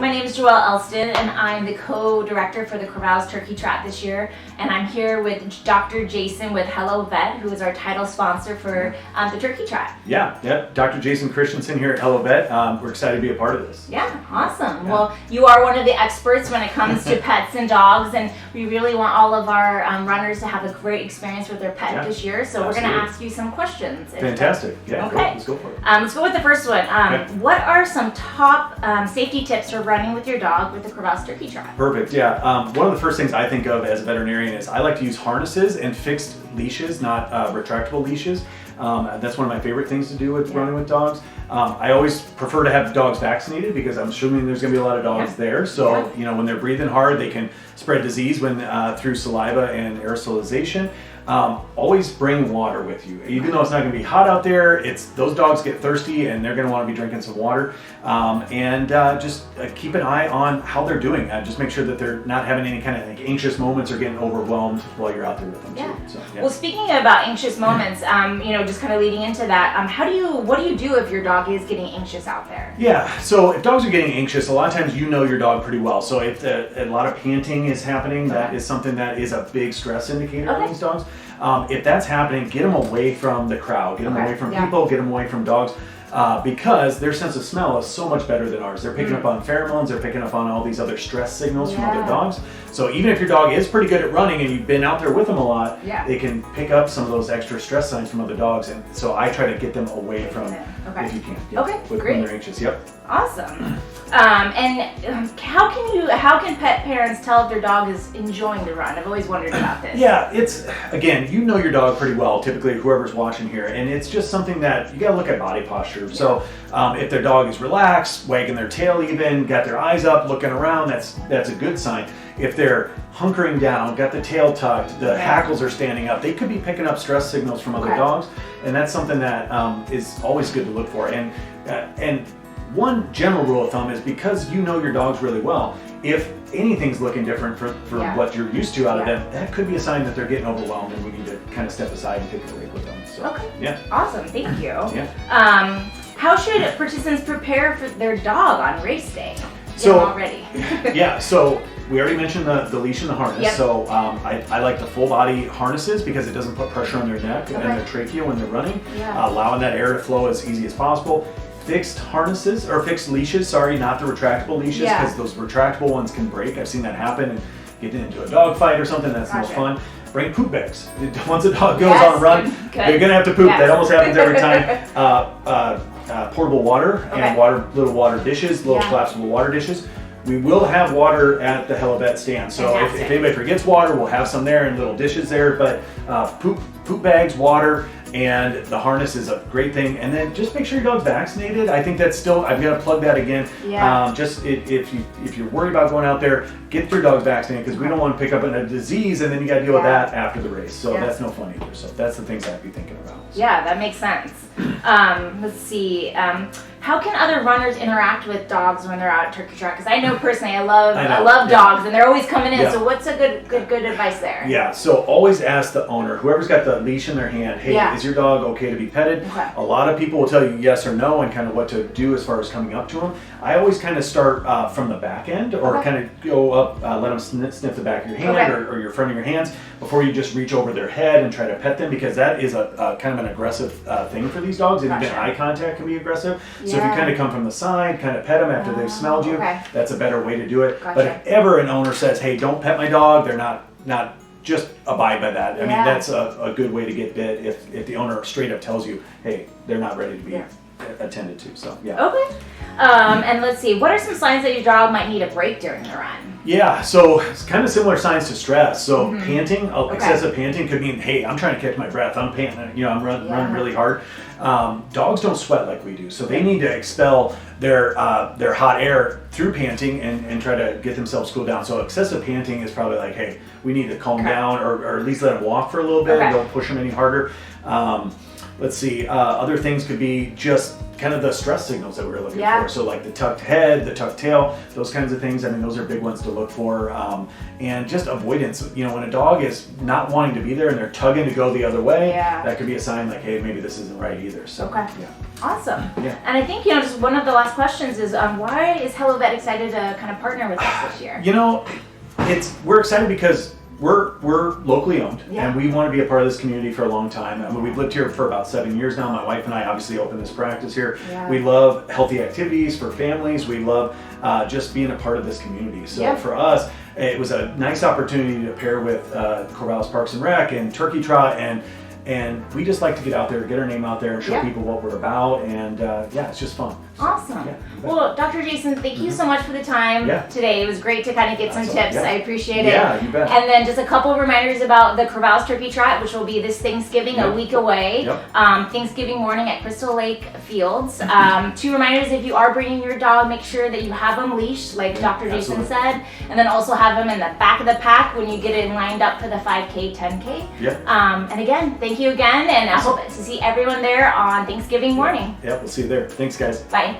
my name is Joelle Elston, and I'm the co-director for the Corvallis Turkey Trot this year. And I'm here with Dr. Jason with Hello Vet, who is our title sponsor for the Turkey Trot. Yeah, Dr. Jason Christensen here at Hello Vet. We're excited to be a part of this. Yeah, awesome. Yeah. Well, you are one of the experts when it comes to pets and dogs, and we really want all of our runners to have a great experience with their pet this year. So we're going to ask you some questions. Fantastic. Yeah, okay. Let's go for it. Let's go with the first one. What are some top safety tips for running with your dog with the Corvallis Turkey Trot? Perfect. Yeah. One of the first things I think of as a veterinarian is I like to use harnesses and fixed leashes, not retractable leashes. That's one of my favorite things to do with running with dogs. I always prefer to have dogs vaccinated because I'm assuming there's going to be a lot of dogs there. So you know, when they're breathing hard, they can spread disease when through saliva and aerosolization. Always bring water with you. Even though it's not going to be hot out there, those dogs get thirsty and they're going to want to be drinking some water. Just keep an eye on how they're doing. Just make sure that they're not having any kind of anxious moments or getting overwhelmed while you're out there with them too. So, well, speaking about anxious moments, you know, just kind of leading into that, what do you do if your dog is getting anxious out there? Yeah, so if dogs are getting anxious, a lot of times you know your dog pretty well. So if a lot of panting is happening, that is something that is a big stress indicator on these dogs. If that's happening, get them away from the crowd, get them away from people, get them away from dogs, because their sense of smell is so much better than ours. They're picking up on pheromones, they're picking up on all these other stress signals from other dogs. So even if your dog is pretty good at running and you've been out there with them a lot, they can pick up some of those extra stress signs from other dogs. And so I try to get them away from if you can. Great. When they're anxious. Awesome. How can pet parents tell if their dog is enjoying the run? I've always wondered about this. Yeah, again, you know your dog pretty well, typically whoever's watching here, and it's just something that you gotta look at body posture. So if their dog is relaxed, wagging their tail even, got their eyes up, looking around, that's a good sign. If they're hunkering down, got the tail tucked, the hackles are standing up, they could be picking up stress signals from other dogs, and that's something that is always good to look for. And one general rule of thumb is because you know your dogs really well, if anything's looking different for what you're used to out of them, that could be a sign that they're getting overwhelmed and we need to kind of step aside and take a break with them. So, awesome, thank you. How should participants prepare for their dog on race day? So we already mentioned the leash and the harness. So I like the full body harnesses because it doesn't put pressure on their neck and their trachea when they're running, allowing that air to flow as easy as possible. Fixed harnesses, or fixed leashes, not the retractable leashes, because those retractable ones can break. I've seen that happen and get into a dog fight or something. That's no fun. Bring poop bags. Once a dog goes on a run, they're gonna have to poop. That almost happens every time. Portable water and little water dishes, little collapsible water dishes. We will have water at the Hello Vet stand. So if anybody forgets water, we'll have some there and little dishes there. But poop bags, water, and the harness is a great thing. And then just make sure your dog's vaccinated. I think that's still, I've got to plug that again. Just if you're worried about going out there, get your dog vaccinated because we don't want to pick up a disease and then you got to deal with that after the race. So that's no fun either. So that's the things I'd be thinking about. So. Yeah, that makes sense. Let's see. How can other runners interact with dogs when they're out at Turkey Trot? Because I know personally, I love dogs, and they're always coming in. So what's a good advice there? Yeah. So always ask the owner, whoever's got the leash in their hand, hey, is your dog okay to be petted? A lot of people will tell you yes or no, and kind of what to do as far as coming up to them. I always kind of start from the back end, or kind of go up, let them sniff the back of your hand or your front of your hands before you just reach over their head and try to pet them, because that is a kind of an aggressive thing for these dogs, and even eye contact can be aggressive. So if you kind of come from the side, kind of pet them after they've smelled you, that's a better way to do it. But if ever an owner says, hey, don't pet my dog, they're not just abide by that. I mean, that's a good way to get bit if the owner straight up tells you, hey, they're not ready to be attended to. So and let's see, what are some signs that your dog might need a break during the run? So it's kind of similar signs to stress. So panting, excessive panting could mean, hey, I'm trying to catch my breath, I'm panting, I'm running really hard. Dogs don't sweat like we do, so they need to expel their hot air through panting and try to get themselves cooled down. So excessive panting is probably like, hey, we need to calm down or at least let them walk for a little bit. Don't push them any harder. Let's see, other things could be just kind of the stress signals that we were looking for. So like the tucked head, the tucked tail, those kinds of things. I mean, those are big ones to look for. And just avoidance. You know, when a dog is not wanting to be there and they're tugging to go the other way, that could be a sign like, hey, maybe this isn't right either. So, Awesome. And I think, you know, just one of the last questions is, why is Hello Vet excited to kind of partner with us this year? You know, we're excited because we're locally owned, and we want to be a part of this community for a long time. I mean, we've lived here for about 7 years now. My wife and I obviously opened this practice here. We love healthy activities for families. We love just being a part of this community. So for us, it was a nice opportunity to pair with Corvallis Parks and Rec and Turkey Trot, and we just like to get out there, get our name out there, and show people what we're about, and it's just fun. Awesome. Well, Dr. Jason, thank you so much for the time today. It was great to kind of get some tips. I appreciate it. Yeah, you bet. And then just a couple of reminders about the Corvallis Turkey Trot, which will be this Thanksgiving, a week away. Thanksgiving morning at Crystal Lake Fields. 2 reminders: if you are bringing your dog, make sure that you have them leashed, like Dr. Jason said, and then also have them in the back of the pack when you get it lined up for the 5K, 10K. And again, thank you again, and I hope to see everyone there on Thanksgiving morning. We'll see you there. Thanks, guys. Bye.